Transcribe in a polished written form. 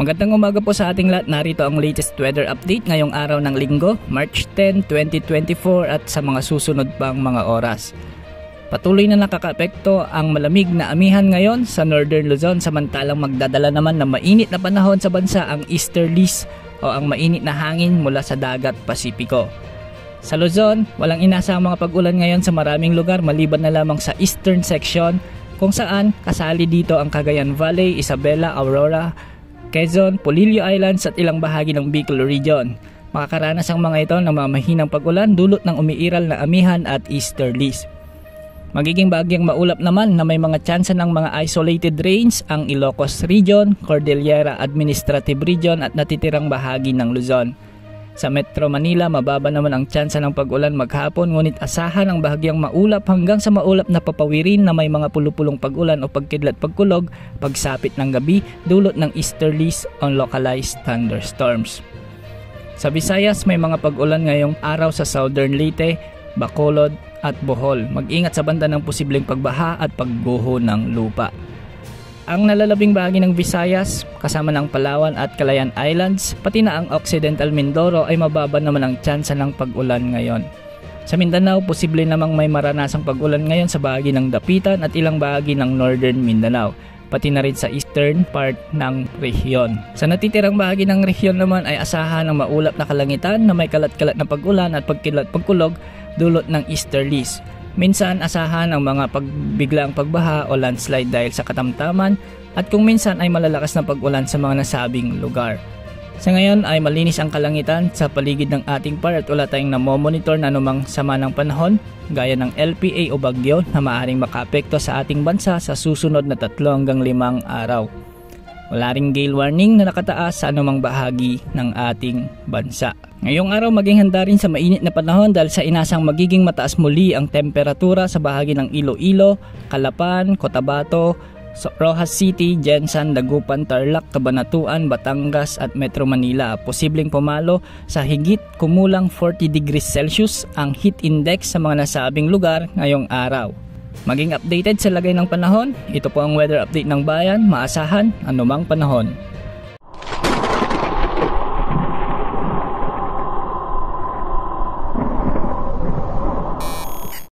Magandang umaga po sa ating lahat. Narito ang latest weather update ngayong araw ng Linggo, March 10, 2024 at sa mga susunod pang mga oras. Patuloy na nakakaapekto ang malamig na amihan ngayon sa Northern Luzon, samantalang magdadala naman ng mainit na panahon sa bansa ang easterlies o ang mainit na hangin mula sa dagat Pasipiko. Sa Luzon, walang inasahang mga pag-ulan ngayon sa maraming lugar maliban na lamang sa eastern section kung saan kasali dito ang Cagayan Valley, Isabela, Aurora, Quezon, Polillo Islands at ilang bahagi ng Bicol Region. Makakaranas ang mga ito ng mga mahinang pag-ulan dulot ng umiiral na amihan at easterlies. Magiging bahagyang maulap naman na may mga tsansa ng mga isolated rains ang Ilocos Region, Cordillera Administrative Region at natitirang bahagi ng Luzon. Sa Metro Manila, mababa naman ang tsansa ng pag-ulan maghapon ngunit asahan ang bahagyang maulap hanggang sa maulap na papawirin na may mga pulupulong pag-ulan o pagkidlat pagkulog pagsapit ng gabi dulot ng easterlies on localized thunderstorms. Sa Visayas, may mga pag-ulan ngayong araw sa Southern Leyte, Bacolod at Bohol. Mag-ingat sa banda ng posibleng pagbaha at pagguho ng lupa. Ang nalalabing bahagi ng Visayas, kasama ng Palawan at Calayan Islands, pati na ang Occidental Mindoro ay mababa naman ang tsansa ng pag-ulan ngayon. Sa Mindanao, posible namang may maranasang pag-ulan ngayon sa bahagi ng Dapitan at ilang bahagi ng Northern Mindanao, pati na rin sa eastern part ng rehiyon. Sa natitirang bahagi ng rehiyon naman ay asahan ng maulap na kalangitan na may kalat-kalat na pag-ulan at pagkilat-pagkulog dulot ng easterlies. Minsan asahan ang mga biglang pagbaha o landslide dahil sa katamtaman at kung minsan ay malalakas na pag-ulan sa mga nasabing lugar. Sa ngayon ay malinis ang kalangitan sa paligid ng ating part at wala tayong namomonitor na anumang sama ng panahon gaya ng LPA o bagyo na maaaring makaapekto sa ating bansa sa susunod na 3 hanggang 5 araw. Wala ring gale warning na nakataas sa anumang bahagi ng ating bansa. Ngayong araw maging handa rin sa mainit na panahon dahil sa inasang magiging mataas muli ang temperatura sa bahagi ng Iloilo, Calapan, Cotabato, Rojas City, Jensan, Dagupan, Tarlac, Cabanatuan, Batangas at Metro Manila. Posibleng pumalo sa higit kumulang 40 degrees Celsius ang heat index sa mga nasabing lugar ngayong araw. Maging updated sa lagay ng panahon, ito po ang weather update ng bayan, maasahan anumang panahon.